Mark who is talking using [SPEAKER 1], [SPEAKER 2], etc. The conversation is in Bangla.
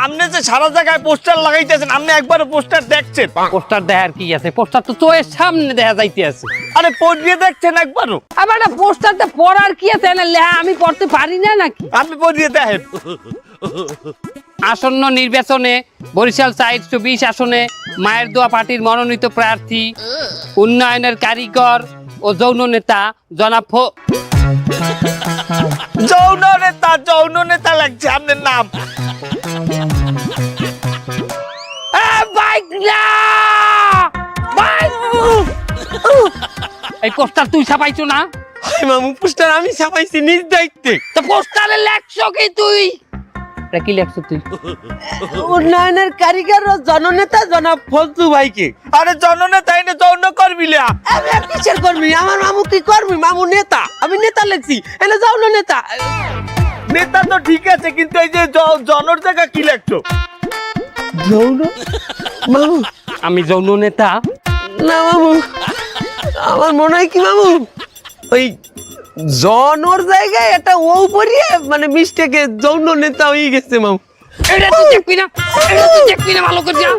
[SPEAKER 1] আপনি যে সারা জায়গায় পোস্টার লাগাইতেছেন, আপনি একবার পোস্টার দেখছেন?
[SPEAKER 2] পোস্টার দেখার কি আছে? পোস্টার তো চোখের সামনে দেখা যাইতে আছে।
[SPEAKER 1] আরে পড়িয়ে দেখছেন একবারও?
[SPEAKER 2] আবার না পোস্টারটা পড়ার কি আছে? না লেখা আমি পড়তে পারি না নাকি?
[SPEAKER 1] আপনি পড়িয়ে দেখেন।
[SPEAKER 2] আসন্ন নির্বাচনে বরিশাল 420 আসনে মায়ের দোয়া পার্টির মনোনীত প্রার্থী, উন্নয়নের কারিগর ও যৌন নেতা জনাব
[SPEAKER 1] যৌন নেতা লাগছে আপনার নাম।
[SPEAKER 2] এই পোস্টার তুই ছাপাইছো না?
[SPEAKER 1] মামু পোস্টার আমি ছাপাইছি নিজ দায়িত্বে।
[SPEAKER 2] তো পোস্টারে লেখছো কি তুই? এটা কি লেখছো তুই?
[SPEAKER 3] উন্নয়নের কারিগর ও জননেতা জনাব ফজলু ভাইকে।
[SPEAKER 1] আরে জননেতা এনে যৌন করবিলা।
[SPEAKER 3] আমি আর কিসের কর্মী? আমার মামু কি কর্মী? মামু নেতা, আমি নেতা লেখছি, এনে যাও না নেতা।
[SPEAKER 1] নেতা তো ঠিক আছে, কিন্তু এই যে জনর জায়গা কি লেখছো?
[SPEAKER 3] যৌন মামু
[SPEAKER 2] আমি যৌন নেতা?
[SPEAKER 3] না মামু, আমার মনে হয় কি মামু, ওই জনর জায়গায় এটা ও পরিয়ে মানে মিস্টেকে যৌন নেতা হয়ে গেছে মামু।
[SPEAKER 2] এটা তুই দেখবি না, এটা তুই দেখবি না ভালো করে যা।